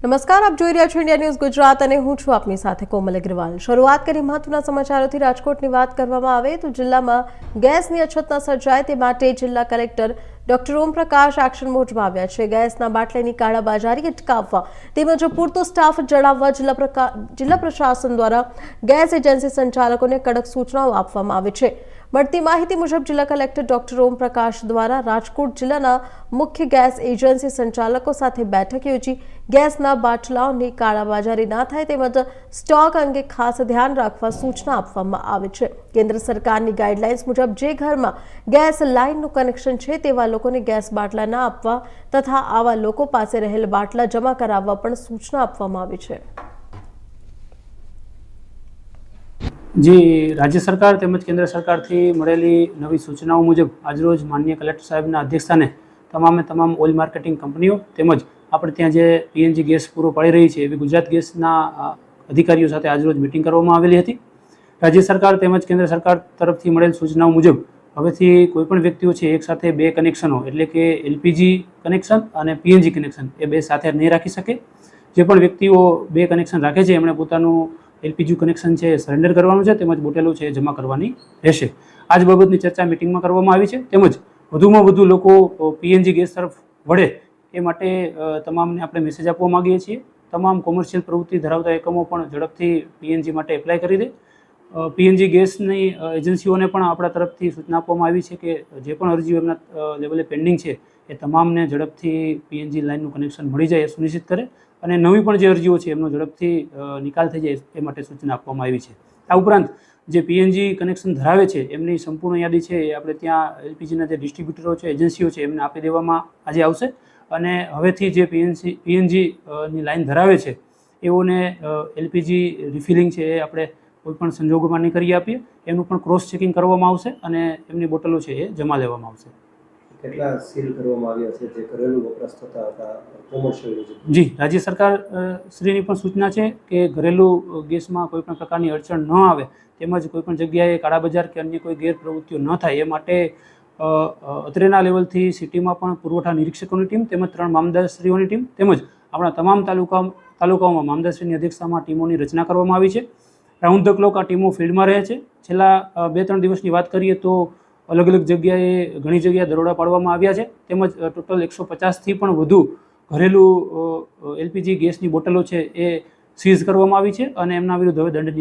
નમસ્કાર, આપ જોઈ રહ્યા છો ઇન્ડિયા ન્યૂઝ ગુજરાત અને હું છું આપની સાથે કોમલ અગ્રવાલ। શરૂઆત કરી મહત્વના સમાચારોથી। રાજકોટની વાત કરવામાં આવે તો જિલ્લામાં ગેસની અછત ન સર્જાય તે માટે જિલ્લા collector doctor Om Prakash action મોડમાં આવ્યા છે। ગેસના બાટલાની કાળાબજારી અટકાવવા તેમજ પૂરતો સ્ટાફ જણાવવા જિલ્લા પ્રશાસન દ્વારા ગેસ એજન્સી સંચાલકોને કડક સૂચનાઓ આપવામાં આવી છે। મળતી માહિતી મુજબ જિલ્લા કલેક્ટર ડોક્ટર ઓમ પ્રકાશ દ્વારા રાજકોટ જિલ્લાના મુખ્ય ગેસ એજન્સી સંચાલકો સાથે બેઠક યોજી ગેસના બાટલાઓની કાળાબજારી ન થાય તેમજ સ્ટોક અંગે ખાસ ધ્યાન રાખવા સૂચના આપવામાં આવી છે। કેન્દ્ર સરકારની ગાઈડલાઇન્સ મુજબ જે ઘરમાં ગેસ લાઇનનું કનેક્શન છે તેવા લોકોને ગેસ બાટલા ન આપવા તથા આવા લોકો પાસે રહેલ બાટલા જમા કરાવવા પણ સૂચના આપવામાં આવી છે। जी राज्य सरकार તેમજ કેન્દ્ર સરકારથી મળેલી નવી સૂચનાઓ મુજબ આજરોજ માનનીય કલેક્ટર સાહેબના અધ્યક્ષસ્થાને તમામ ઓઇલ માર્કેટિંગ કંપનીઓ તેમજ આપણે ત્યાં જે પીએનજી ગેસ પૂરો પાડી રહી છે એવી ગુજરાત ગેસના અધિકારીઓ સાથે આજરોજ મિટિંગ કરવામાં આવેલી હતી। રાજ્ય સરકાર તેમજ કેન્દ્ર સરકાર તરફથી મળેલ સૂચનાઓ મુજબ હવેથી કોઈપણ વ્યક્તિઓ છે એકસાથે બે કનેક્શનો એટલે કે એલપીજી કનેક્શન અને પીએનજી કનેક્શન એ બે સાથે નહીં રાખી શકે। જે પણ વ્યક્તિઓ બે કનેક્શન રાખે છે એમણે પોતાનું એલપીજી કનેક્શન છે સરેન્ડર કરવાનું છે તેમજ બોટેલો છે જમા કરવાની રહેશે। આજ બાબતની ચર્ચા મિટિંગમાં કરવામાં આવી છે તેમજ વધુમાં વધુ લોકો પીએનજી ગેસ તરફ વળે એ માટે તમામને આપણે મેસેજ આપવા માગીએ છીએ। તમામ કોમર્શિયલ પ્રવૃત્તિ ધરાવતા એકમો પણ ઝડપથી પીએનજી માટે એપ્લાય કરી દે। પીએનજી ગેસની એજન્સીઓને પણ આપણા તરફથી સૂચના આપવામાં આવી છે કે જે પણ અરજીઓ એમના લેવલે પેન્ડિંગ છે એ તમામને ઝડપથી પીએનજી લાઇનનું કનેક્શન મળી જાય એ સુનિશ્ચિત કરે અને નવી પણ જે અરજીઓ છે એમનો ઝડપથી નિકાલ થઈ જાય એ માટે સૂચના આપવામાં આવી છે। આ ઉપરાંત જે પીએનજી કનેક્શન ધરાવે છે એમની સંપૂર્ણ યાદી છે એ આપણે ત્યાં એલપીજીના જે ડિસ્ટ્રીબ્યુટરો છે એજન્સીઓ છે એમને આપી દેવામાં આજે આવશે અને હવેથી જે પીએનજીની લાઇન ધરાવે છે એઓને એલપીજી રિફિલિંગ છે એ આપણે કોઈપણ સંજોગોમાં નહીં કરી આપીએ। એનું પણ ક્રોસ ચેકિંગ કરવામાં આવશે અને એમની બોટલો છે એ જમા લેવામાં આવશે। કેટલા સીલ કરવામાં આવ્યા છે જે ઘરેલું વપરાશ થતા હતા કોમર્શિયલ? જી રાજ્ય સરકાર શ્રીની પણ સૂચના છે કે ઘરેલું ગેસમાં કોઈપણ પ્રકારની અડચણ ન આવે તેમજ કોઈપણ જગ્યાએ કાળાબજાર કે અન્ય કોઈ ગેરપ્રવૃત્તિઓ ન થાય એ માટે અત્રેના લેવલથી સિટીમાં પણ પુરવઠા નિરીક્ષકોની ટીમ તેમજ 3 મામલતદારશ્રીઓની ટીમ તેમજ આપણા તમામ તાલુકાઓમાં મામલતદારશ્રીની અધ્યક્ષતામાં ટીમોની રચના કરવામાં આવી છે। રાઉન્ડ ધ ક્લોક આ ટીમો ફિલ્ડમાં રહે છે। છેલ્લા 2-3 દિવસની વાત કરીએ તો અલગ અલગ જગ્યાએ ઘણી જગ્યાએ દરોડા પાડવામાં આવ્યા છે તેમજ ટોટલ 150થી પણ વધુ ઘરેલું એલપીજી ગેસની બોટલો છે એ સીઝ કરવામાં આવી છે અને એમના વિરુદ્ધ હવે દંડનીય